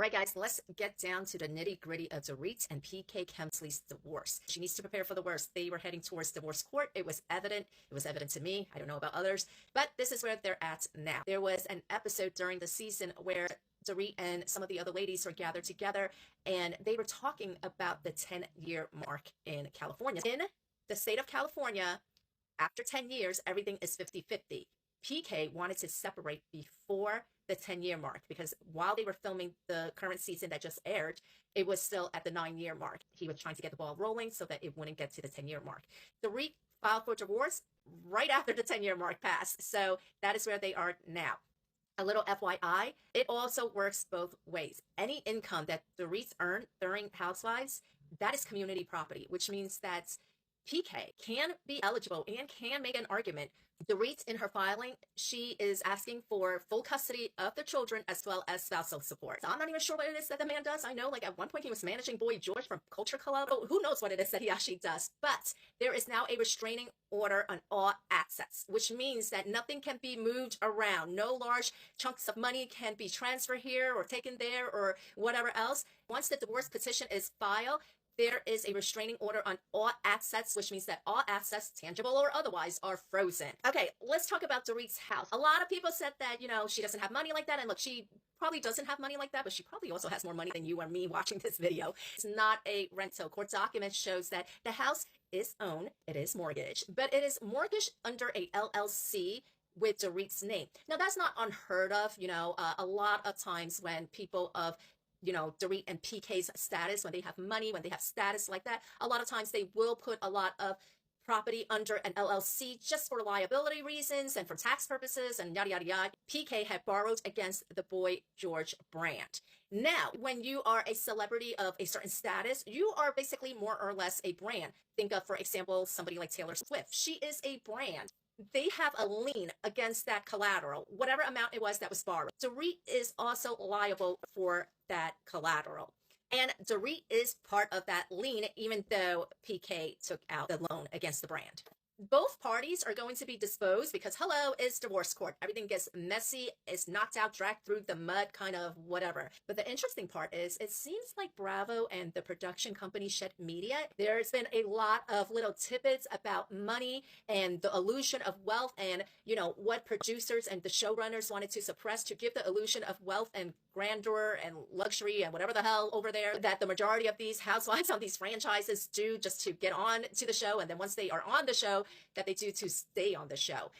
right, guys, let's get down to the nitty gritty of Dorit and PK Kemsley's divorce. She needs to prepare for the worst. They were heading towards divorce court. It was evident. It was evident to me. I don't know about others, but this is where they're at now. There was an episode during the season where Dorit and some of the other ladies were gathered together and they were talking about the 10-year mark in California. In the state of California, after 10 years, everything is 50-50. PK wanted to separate before the 10-year mark because while they were filming the current season that just aired, it was still at the 9-year mark. He was trying to get the ball rolling so that it wouldn't get to the 10-year mark. Dorit filed for divorce right after the 10-year mark passed. So that is where they are now. A little FYI, it also works both ways. Any income that Dorit earned during Housewives, that is community property, which means that PK can be eligible and can make an argument. Dorit, in her filing, she is asking for full custody of the children as well as spousal support. So I'm not even sure what it is that the man does. I know, like, at one point he was managing Boy George from Culture Club. Oh, who knows what it is that he actually does. But there is now a restraining order on all assets, which means that nothing can be moved around. No large chunks of money can be transferred here or taken there or whatever else. Once the divorce petition is filed, there is a restraining order on all assets, which means that all assets, tangible or otherwise, are frozen. Okay, let's talk about Dorit's house. A lot of people said that, she doesn't have money like that. And look, she probably doesn't have money like that, but she probably also has more money than you or me watching this video. It's not a rental. Court documents shows that the house is owned. It is mortgaged, but it is mortgaged under a LLC with Dorit's name. Now, that's not unheard of. A lot of times when people of Dorit and PK's status, when they have money, when they have status like that, a lot of times they will put a lot of property under an LLC just for liability reasons and for tax purposes and yada, yada, yada. PK had borrowed against the Boy George brand. Now, when you are a celebrity of a certain status, you are basically more or less a brand. Think of, for example, somebody like Taylor Swift. She is a brand. They have a lien against that collateral, whatever amount it was that was borrowed. Dorit is also liable for that collateral. And Dorit is part of that lien, even though PK took out the loan against the brand. Both parties are going to be disposed because, hello, it's divorce court. Everything gets messy, it's knocked out, dragged through the mud, kind of whatever. But the interesting part is it seems like Bravo and the production company Shed Media, there's been a lot of little tidbits about money and the illusion of wealth and, what producers and the showrunners wanted to suppress to give the illusion of wealth and grandeur and luxury and whatever the hell over there that the majority of these housewives on these franchises do just to get on to the show. And then once they are on the show, that they do to stay on the show.